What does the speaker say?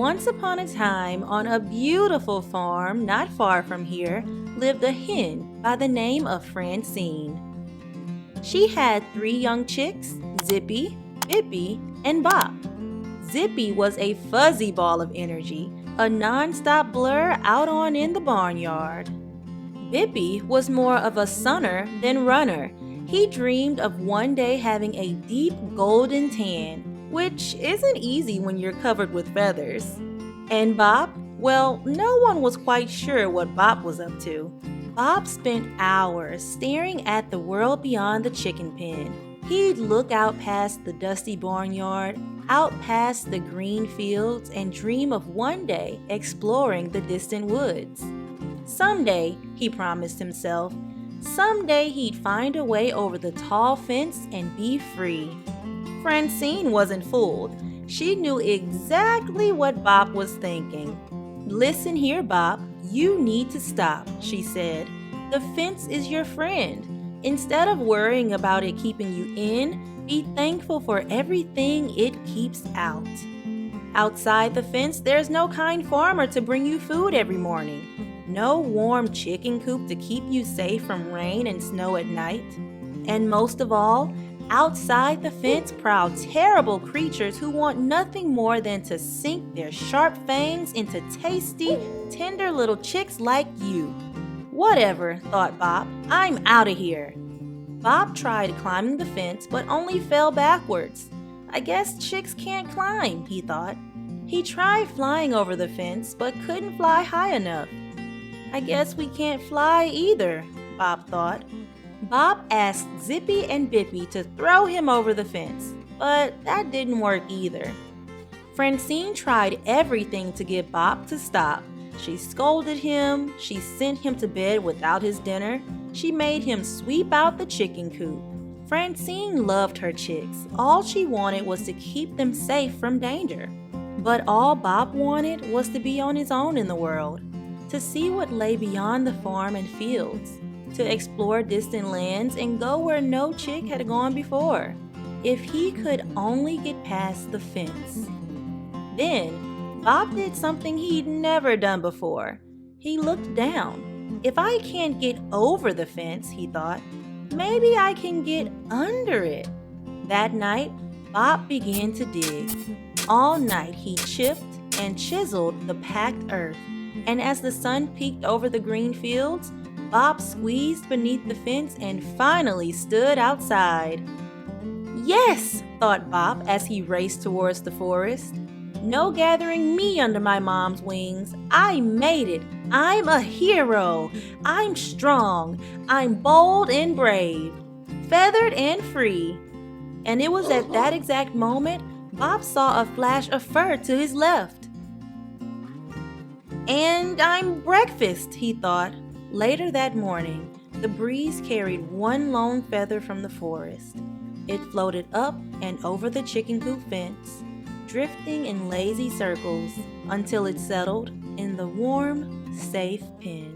Once upon a time, on a beautiful farm not far from here, lived a hen by the name of Francine. She had 3 young chicks, Zippy, Bippy, and Bop. Zippy was a fuzzy ball of energy, a non-stop blur out on in the barnyard. Bippy was more of a sunner than runner. He dreamed of one day having a deep golden tan, which isn't easy when you're covered with feathers. And Bop? Well, no one was quite sure what Bop was up to. Bop spent hours staring at the world beyond the chicken pen. He'd look out past the dusty barnyard, out past the green fields, and dream of one day exploring the distant woods. Someday, he promised himself, someday he'd find a way over the tall fence and be free. Francine wasn't fooled. She knew exactly what Bop was thinking. "Listen here, Bop, you need to stop," she said. "The fence is your friend. Instead of worrying about it keeping you in, be thankful for everything it keeps out. Outside the fence, there's no kind farmer to bring you food every morning. No warm chicken coop to keep you safe from rain and snow at night. And most of all, outside the fence prowl terrible creatures who want nothing more than to sink their sharp fangs into tasty, tender little chicks like you." "Whatever," thought Bop, "I'm out of here." Bop tried climbing the fence but only fell backwards. "I guess chicks can't climb," he thought. He tried flying over the fence but couldn't fly high enough. "I guess we can't fly either," Bop thought. Bop asked Zippy and Bippy to throw him over the fence, but that didn't work either. Francine tried everything to get Bop to stop. She scolded him, she sent him to bed without his dinner, she made him sweep out the chicken coop. Francine loved her chicks. All she wanted was to keep them safe from danger. But all Bop wanted was to be on his own in the world, to see what lay beyond the farm and fields, to explore distant lands and go where no chick had gone before. If he could only get past the fence. Then, Bop did something he'd never done before. He looked down. "If I can't get over the fence," he thought, "maybe I can get under it." That night, Bop began to dig. All night he chipped and chiseled the packed earth, and as the sun peeked over the green fields, Bop squeezed beneath the fence and finally stood outside. "Yes," thought Bop as he raced towards the forest. "No gathering me under my mom's wings. I made it. I'm a hero. I'm strong. I'm bold and brave, feathered and free." And it was at that exact moment Bop saw a flash of fur to his left. "And I'm breakfast," he thought. Later that morning, the breeze carried one lone feather from the forest. It floated up and over the chicken coop fence, drifting in lazy circles until it settled in the warm, safe pen.